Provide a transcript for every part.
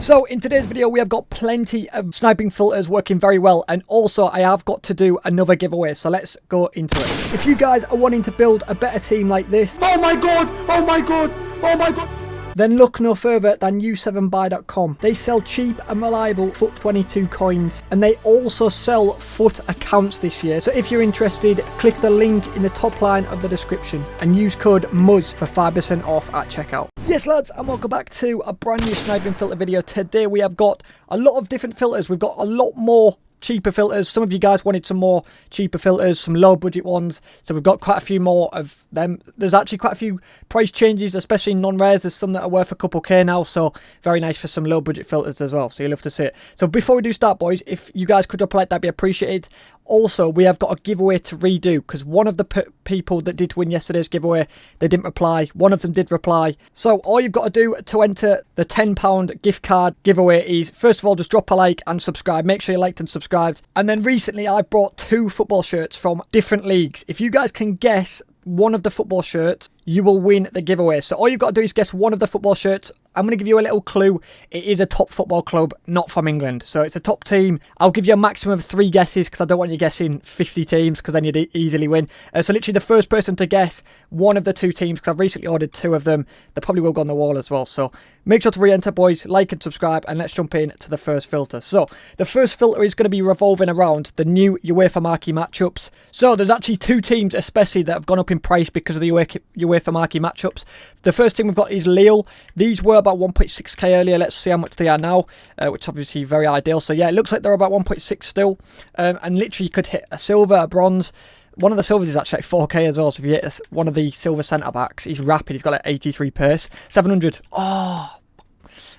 So in today's video we have got plenty of sniping filters working very well, and also I have got to do another giveaway, so let's go into it. If you guys are wanting to build a better team like this, oh my god, oh my god, oh my god, then look no further than u7buy.com. They sell cheap and reliable FUT 22 coins, and they also sell FUT accounts this year. So if you're interested, click the link in the top line of the description and use code MUZZ for 5% off at checkout. Yes lads, and welcome back to a brand new sniping filter video. Today we have got a lot of different filters. We've got a lot more cheaper filters. Some of you guys wanted some more cheaper filters, some low budget ones, so we've got quite a few more of them. There's actually quite a few price changes, especially non-rares. There's some that are worth a couple K now, so very nice for some low budget filters as well, so you'll love to see it. So before we do start, boys, if you guys could drop a like, that'd be appreciated. Also, we have got a giveaway to redo, because one of the people that did win yesterday's giveaway, they didn't reply. One of them did reply. So all you've got to do to enter the £10 gift card giveaway is, first of all, just drop a like and subscribe. Make sure you liked and subscribed. And then recently I brought 2 football shirts from different leagues. If you guys can guess one of the football shirts, you will win the giveaway. So all you've got to do is guess one of the football shirts. I'm going to give you a little clue. It is a top football club, not from England. So it's a top team. I'll give you a maximum of 3 guesses because I don't want you guessing 50 teams, because then you'd easily win. So literally the first person to guess one of the 2 teams, because I've recently ordered 2 of them, they probably will go on the wall as well. So make sure to re-enter, boys, like and subscribe, and let's jump in to the first filter. So the first filter is going to be revolving around the new UEFA marquee matchups. So there's actually 2 teams especially that have gone up in price because of the UEFA marquee matchups. The first team we've got is Lille. These were about 1.6k earlier. Let's see how much they are now, which obviously very ideal. So yeah, it looks like they're about 1.6 still, and literally you could hit a silver, a bronze. One of the silvers is actually like 4k as well, so if you hit one of the silver centre backs, he's rapid, he's got like 83 pace, 700. Oh,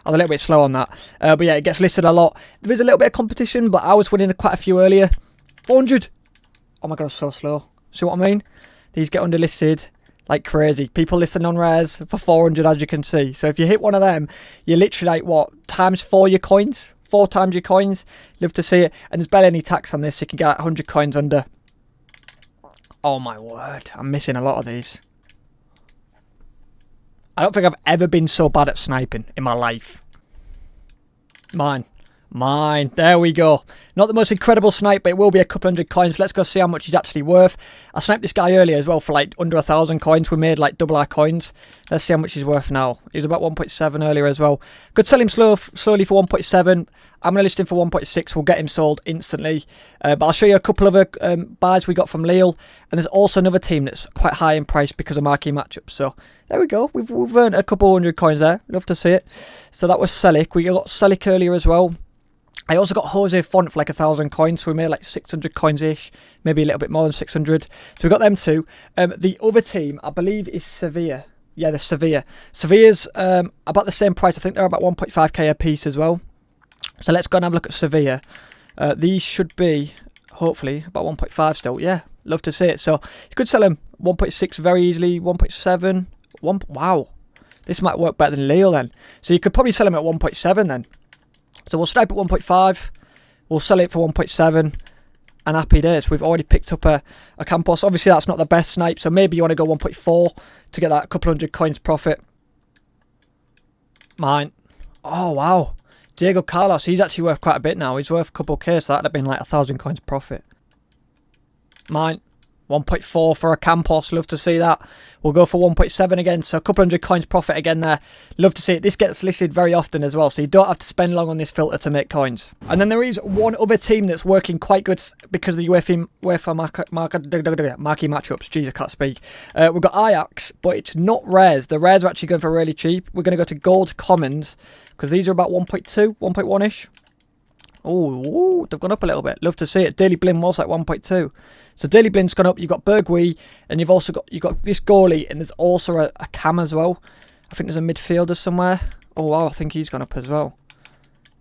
I'm a little bit slow on that, but yeah, it gets listed a lot. There is a little bit of competition, but I was winning quite a few earlier. 400. Oh my god, I'm so slow. See what I mean? These get underlisted like crazy. People listen on rares for 400, as you can see. So if you hit one of them, you're literally like, what, times 4 your coins? 4 times your coins. Love to see it. And there's barely any tax on this. You can get like 100 coins under. Oh my word. I'm missing a lot of these. I don't think I've ever been so bad at sniping in my life. Mine. There we go. Not the most incredible snipe, but it will be a couple 100 coins. Let's go see how much he's actually worth. I sniped this guy earlier as well for like under 1,000 coins. We made like double our coins. Let's see how much he's worth now. He was about 1.7 earlier as well. Could sell him slowly for 1.7. I'm going to list him for 1.6. We'll get him sold instantly. But I'll show you a couple of other buys we got from Lille. And there's also another team that's quite high in price because of marquee matchups. So there we go. We've earned a couple 100 coins there. Love to see it. So that was Selic. We got Selic earlier as well. I also got Jose Font for like 1,000 coins, so we made like 600 coins-ish, maybe a little bit more than 600. So we got them 2. The other team, I believe, is Sevilla. Yeah, the Sevilla. Sevilla's about the same price. I think they're about 1.5k a piece as well. So let's go and have a look at Sevilla. These should be, hopefully, about 1.5 still. Yeah, love to see it. So you could sell them 1.6 very easily, 1.7. Wow, this might work better than Lille then. So you could probably sell them at 1.7 then. So we'll snipe at 1.5, we'll sell it for 1.7, and happy days. We've already picked up a Campos. Obviously, that's not the best snipe, so maybe you want to go 1.4 to get that couple 100 coins profit. Mine. Oh, wow. Diego Carlos, he's actually worth quite a bit now. He's worth a couple K, so that would have been like 1,000 coins profit. Mine. 1.4 for a Campos, love to see that. We'll go for 1.7 again, so a couple 100 coins profit again there. Love to see it. This gets listed very often as well, so you don't have to spend long on this filter to make coins. And then there is one other team that's working quite good because of the UEFA marquee matchups. Jeez, I can't speak. We've got Ajax, but it's not rares. The rares are actually going for really cheap. We're going to go to gold commons because these are about 1.2, 1.1-ish. Oh, they've gone up a little bit. Love to see it. Daily Blind was like 1.2. So Daily Blind's gone up. You've got Bergwijn, and you've got this goalie, and there's also a cam as well. I think there's a midfielder somewhere. Oh wow, I think he's gone up as well.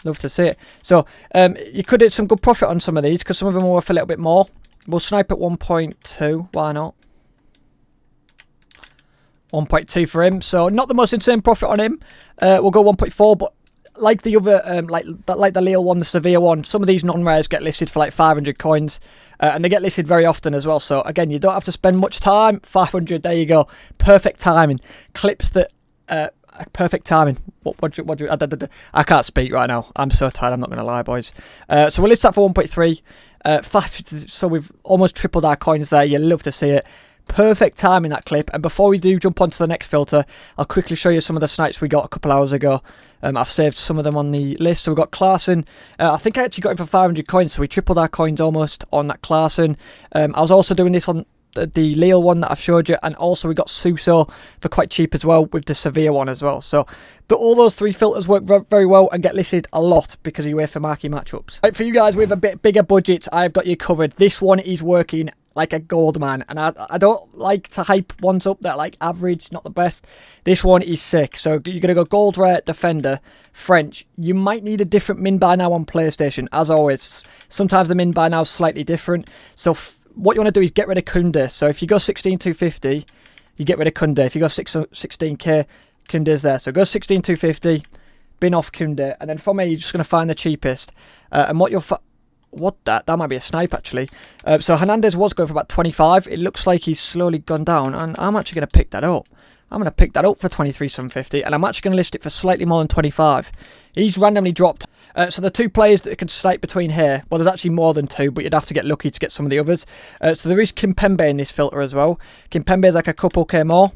Love to see it. So you could get some good profit on some of these because some of them are worth a little bit more. We'll snipe at 1.2. Why not? 1.2 for him. So not the most insane profit on him. We'll go 1.4, but like the other, like the Lille one, the Sevilla one, some of these non-rares get listed for like 500 coins, and they get listed very often as well. So again, you don't have to spend much time. 500, there you go, perfect timing. Clips that perfect timing. I can't speak right now. I'm so tired. I'm not going to lie, boys. So we'll list that for 1.3. So we've almost tripled our coins there. You love to see it. Perfect time in that clip. And before we do jump onto the next filter, I'll quickly show you some of the snipes we got a couple hours ago. I've saved some of them on the list. So we've got Klaassen. I think I actually got him for 500 coins, so we tripled our coins almost on that Klaassen. I was also doing this on the Lille one that I've showed you, and also we got Suso for quite cheap as well with the Sevilla one as well. So all those 3 filters work very well and get listed a lot because you wait for marquee matchups. Right, for you guys with a bit bigger budget, I've got you covered. This one is working like a gold, man, and I don't like to hype ones up that like average, not the best. This one is sick. So you're gonna go gold rare, defender, French. You might need a different min buy now on PlayStation, as always. Sometimes the min buy now is slightly different. So what you want to do is get rid of Kunde. So if you go 16,250, you get rid of Kunde. If you go 16k, Kunde's there. So go 16,250, bin off Kunde, and then from here you're just going to find the cheapest. And what you'll that might be a snipe actually. So Hernandez was going for about 25. It looks like he's slowly gone down, and I'm actually going to pick that up. I'm going to pick that up for 23,750, and I'm actually going to list it for slightly more than 25. He's randomly dropped. So the 2 players that can snipe between here, well, there's actually more than 2, but you'd have to get lucky to get some of the others. So there is Kimpembe in this filter as well. Kimpembe is like a couple K more.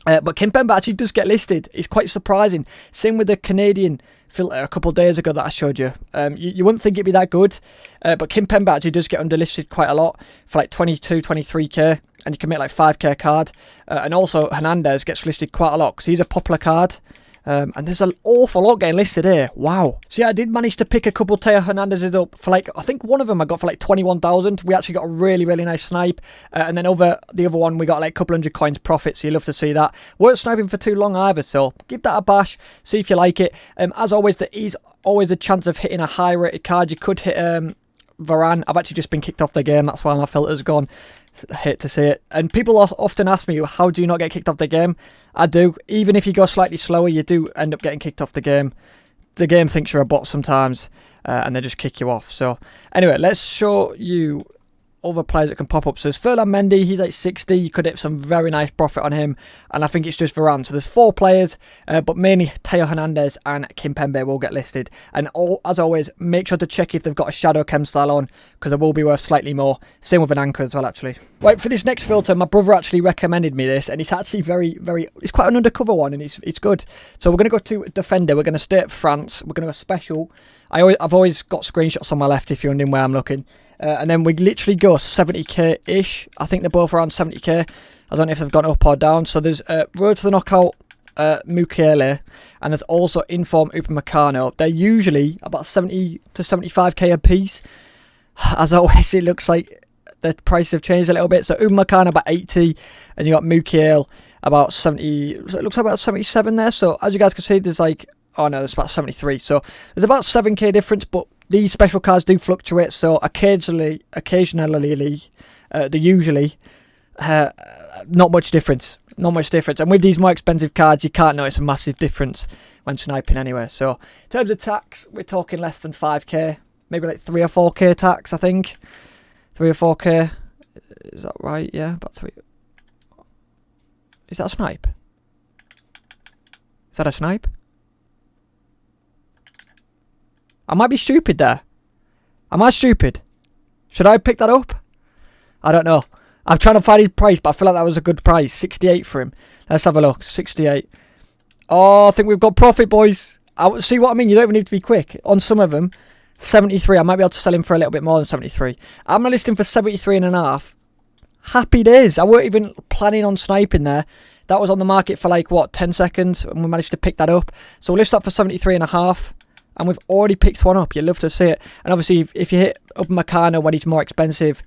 But Kimpembe actually does get listed. It's quite surprising. Same with the Canadian filter a couple of days ago that I showed you. You wouldn't think it'd be that good, but Kimpembe actually does get underlisted quite a lot for like 22, 23k, and you can make like 5k card. And also Hernandez gets listed quite a lot because he's a popular card. And there's an awful lot getting listed here. Wow. So yeah, I did manage to pick a couple Teo Hernandez's up for like, I think one of them I got for like 21,000. We actually got a really nice snipe. And then over the other one, we got like a couple hundred coins profit. So you love to see that. Weren't sniping for too long either. So give that a bash. See if you like it. As always, there is always a chance of hitting a high rated card. You could hit Varane. I've actually just been kicked off the game. That's why my filter's gone. I hate to say it. And people often ask me, how do you not get kicked off the game? I do. Even if you go slightly slower, you do end up getting kicked off the game. The game thinks you're a bot sometimes, and they just kick you off. So anyway, let's show you other players that can pop up. So there's Ferland Mendy, he's like 60. You could hit some very nice profit on him, and I think it's just Varane. So there's 4 players, but mainly Teo Hernandez and Kimpembe will get listed. And as always, make sure to check if they've got a shadow chem style on, because they will be worth slightly more. Same with an anchor as well, actually. Right, for this next filter, my brother actually recommended me this, and it's actually it's quite an undercover one, and it's good. So we're going to go to defender. We're going to stay at France. We're going to go special. I've always got screenshots on my left if you're wondering where I'm looking. And then we literally go 70k-ish. I think they're both around 70k. I don't know if they've gone up or down. So there's Road to the Knockout Mukiele, and there's also Inform Upamecano. They're usually about 70 to 75k a piece. As always, it looks like the prices have changed a little bit. So Upamecano about 80, and you got Mukiele about 70. It looks like about 77 there. So as you guys can see, there's like, oh no, there's about 73. So there's about 7k difference, but these special cards do fluctuate. So occasionally, they usually not much difference. Not much difference. And with these more expensive cards, you can't notice a massive difference when sniping anyway. So in terms of tax, we're talking less than 5k, maybe like 3 or 4k tax, I think. 3 or 4k. Is that right? Yeah, about 3. Is that a snipe? Is that a snipe? I might be stupid there. Am I stupid? Should I pick that up? I don't know. I'm trying to find his price, but I feel like that was a good price. 68 for him. Let's have a look. 68. Oh, I think we've got profit, boys. See what I mean? You don't even need to be quick. On some of them, 73. I might be able to sell him for a little bit more than 73. I'm going to list him for 73.5. Happy days. I weren't even planning on sniping there. That was on the market for like, what, 10 seconds? And we managed to pick that up. So we'll list that for 73.5. And we've already picked one up. You'd love to see it. And obviously, if you hit Upamecano when he's more expensive,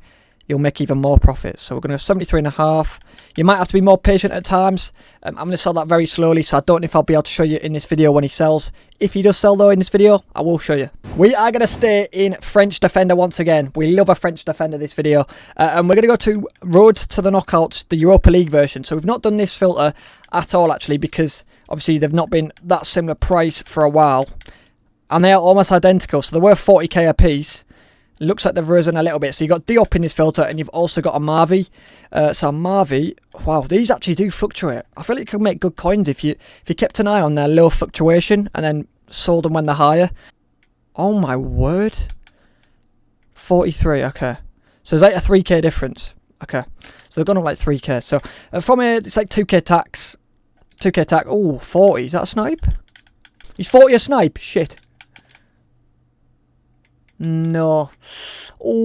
you'll make even more profit. So we're going to 73.5. You might have to be more patient at times. I'm going to sell that very slowly, so I don't know if I'll be able to show you in this video when he sells. If he does sell though in this video, I will show you. We are going to stay in French defender once again. We love a French defender this video. And we're going to go to Road to the Knockouts, the Europa League version. So we've not done this filter at all actually, because obviously they've not been that similar price for a while. And they are almost identical, so they're worth 40k a piece. It looks like they've risen a little bit. So you've got Diop in this filter, and you've also got a Marvi. So Marvi, wow, these actually do fluctuate. I feel like you could make good coins if you kept an eye on their low fluctuation and then sold them when they're higher. Oh my word. 43, okay. So there's like a 3k difference. Okay. So they've gone up like 3k. So from here, it's like 2k tax. 2k tax. Oh, 40. Is that a snipe? He's 40 a snipe? Shit. No. Ooh,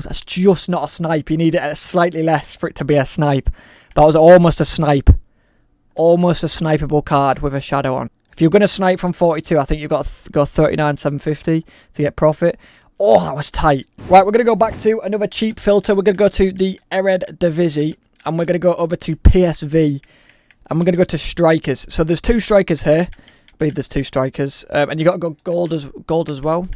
that's just not a snipe. You need it at slightly less for it to be a snipe. That was almost a snipe. Almost a snipeable card with a shadow on. If you're going to snipe from 42, I think you've got to go 39,750 to get profit. Oh, that was tight. Right, we're going to go back to another cheap filter. We're going to go to the Eredivisie, and we're going to go over to PSV, and we're going to go to strikers. So there's 2 strikers here. I believe there's 2 strikers, and you got to go gold as well.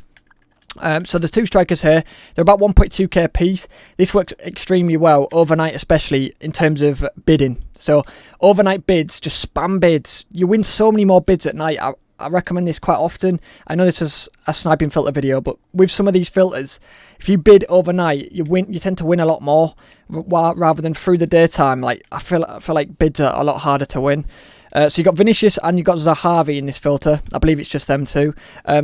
So there's 2 strikers here. They're about 1.2k a piece. This works extremely well overnight, especially in terms of bidding. So overnight bids, just spam bids. You win so many more bids at night. I recommend this quite often. I know this is a sniping filter video, but with some of these filters, if you bid overnight, you tend to win a lot more rather than through the daytime. Like I feel like bids are a lot harder to win. So you've got Vinicius and you've got Zahavi in this filter. I believe it's just them 2.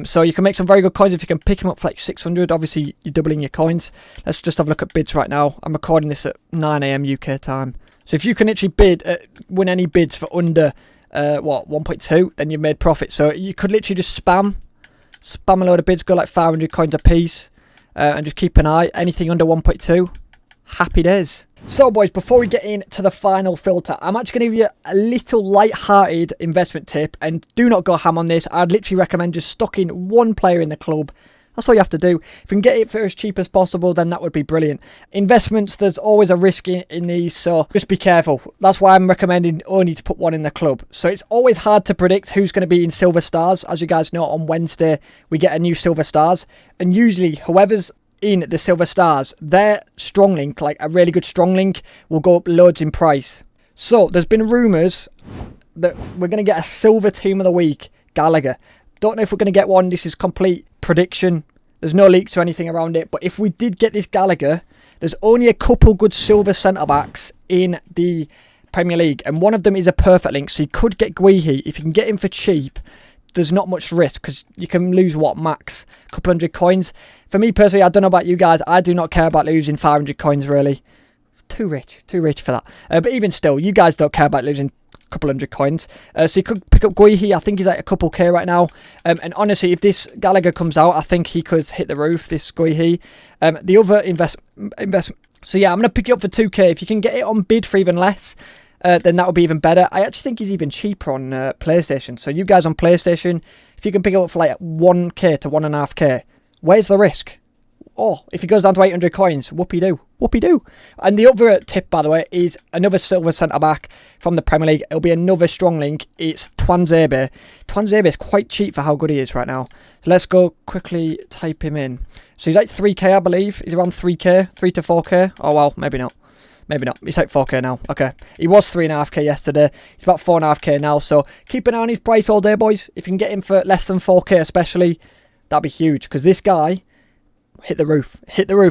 So you can make some very good coins if you can pick them up for like 600. Obviously, you're doubling your coins. Let's just have a look at bids right now. I'm recording this at 9 AM UK time. So if you can actually win any bids for under 1.2, then you've made profit. So you could literally just spam a load of bids, go like 500 coins a piece, and just keep an eye. Anything under 1.2, happy days. So boys, before we get into the final filter, I'm actually going to give you a little light-hearted investment tip, and do not go ham on this. I'd literally recommend just stocking 1 player in the club. That's all you have to do. If you can get it for as cheap as possible, then that would be brilliant. Investments, there's always a risk in these, so just be careful. That's why I'm recommending only to put 1 in the club. So it's always hard to predict who's going to be in Silver Stars. As you guys know, on Wednesday, we get a new Silver Stars. And usually, whoever's in the Silver Stars, their strong link, like a really good strong link, will go up loads in price. So there's been rumours that we're going to get a Silver Team of the Week, Gallagher. Don't know if we're going to get one. This is complete prediction. There's no leaks or anything around it. But if we did get this Gallagher, there's only a couple good silver centre-backs in the Premier League. And one of them is a perfect link. So you could get Guihi. If you can get him for cheap, there's not much risk because you can lose, what, max? A couple hundred coins. For me personally, I don't know about you guys. I do not care about losing 500 coins, really. Too rich for that. But even still, you guys don't care about losing couple hundred coins. So you could pick up Guihi. I think he's like a couple K right now. And honestly, if this Gallagher comes out, I think he could hit the roof, this Guihi. The other investment. So yeah, I'm going to pick it up for 2k. If you can get it on bid for even less, then that would be even better. I actually think he's even cheaper on PlayStation. So you guys on PlayStation, if you can pick it up for like 1k to 1.5k, where's the risk? Oh, if he goes down to 800 coins, whoopie-doo. Whoopie-doo. And the other tip, by the way, is another silver centre-back from the Premier League. It'll be another strong link. It's Tuanzebe. Tuanzebe is quite cheap for how good he is right now. So let's go quickly type him in. So he's like 3k, I believe. He's around 3k, 3 to 4k. Oh, well, maybe not. Maybe not. He's like 4k now. Okay. He was 3.5k yesterday. He's about 4.5k now. So keep an eye on his price all day, boys. If you can get him for less than 4k especially, that'd be huge. Because this guy... hit the roof,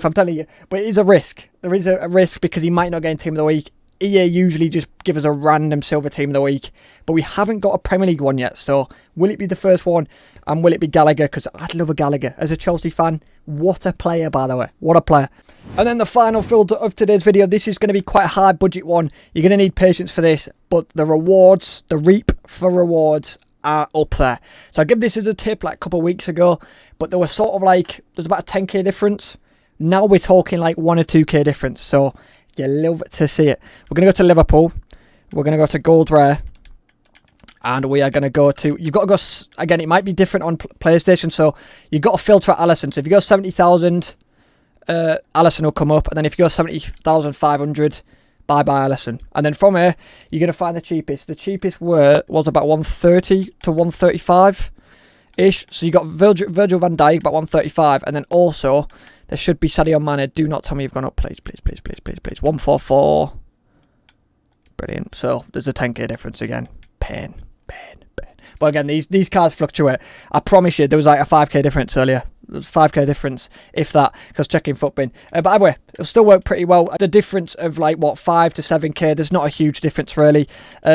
I'm telling you. But it is a risk. There is a risk because he might not get in Team of the Week. EA usually just give us a random silver Team of the Week. But we haven't got a Premier League one yet. So will it be the first one? And will it be Gallagher? Because I'd love a Gallagher. As a Chelsea fan, what a player, by the way. What a player. And then the final filter of today's video. This is going to be quite a high budget one. You're going to need patience for this. But the rewards, the reap for rewards are up there. So I give this as a tip like a couple of weeks ago, but there was sort of like, there's about a 10k difference. Now we're talking like 1 or 2k difference. So you love to see it. We're going to go to Liverpool. We're going to go to Gold Rare. And we are going to go to, you've got to go, again, it might be different on PlayStation. So you've got to filter at Alisson. So if you go 70,000, Alisson will come up. And then if you go 70,500, bye-bye Alisson. And then from here, you're going to find the cheapest. The cheapest was about 130 to 135-ish. So you got Virgil van Dijk, about 135. And then also, there should be Sadio Mane. Do not tell me you've gone up, please. 144. Brilliant. So there's a 10k difference again. Pain. But again, these cards fluctuate. I promise you, there was like a 5k difference earlier. 5k difference, if that, because checking FUTBIN. But anyway, it'll still work pretty well. The difference of like, what, 5 to 7k, there's not a huge difference really.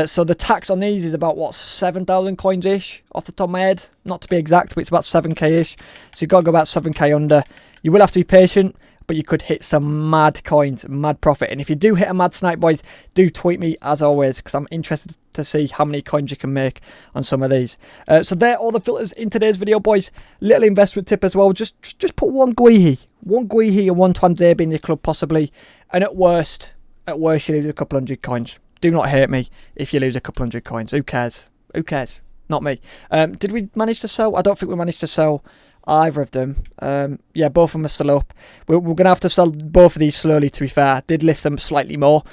So the tax on these is about, what, 7,000 coins-ish, off the top of my head. Not to be exact, but it's about 7k-ish. So you've got to go about 7k under. You will have to be patient, but you could hit some mad coins, mad profit. And if you do hit a mad snipe, boys, do tweet me as always, because I'm interested to see how many coins you can make on some of these. So there are all the filters in today's video, boys. Little investment tip as well. Just put one Guihi and one Twanzebe in your club possibly. And at worst you lose a couple hundred coins. Do not hate me if you lose a couple hundred coins. Who cares? Who cares? Not me. Did we manage to sell? I don't think we managed to sell either of them. Yeah, both of them are still up. We're going to have to sell both of these slowly, to be fair. I did list them slightly more.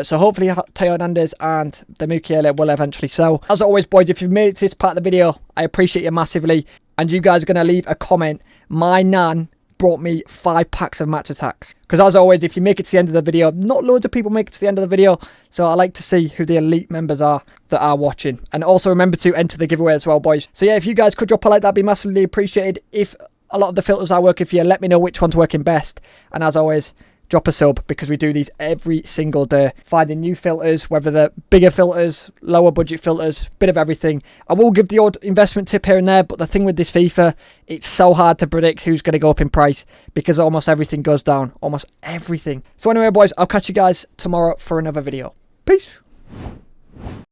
So hopefully Teo Hernandez and the Mukiele will eventually sell. As always, boys, if you've made it to this part of the video, I appreciate you massively. And you guys are going to leave a comment. My nan brought me 5 packs of match attacks. Because as always, if you make it to the end of the video, not loads of people make it to the end of the video. So I like to see who the elite members are that are watching. And also remember to enter the giveaway as well, boys. So yeah, if you guys could drop a like, that'd be massively appreciated. If a lot of the filters are working for you, let me know which one's working best. And as always, drop a sub, because we do these every single day, finding new filters, whether they're bigger filters, lower budget filters, bit of everything. I will give the odd investment tip here and there, but the thing with this FIFA, it's so hard to predict who's going to go up in price, because almost everything goes down, almost everything. So anyway, boys, I'll catch you guys tomorrow for another video. Peace.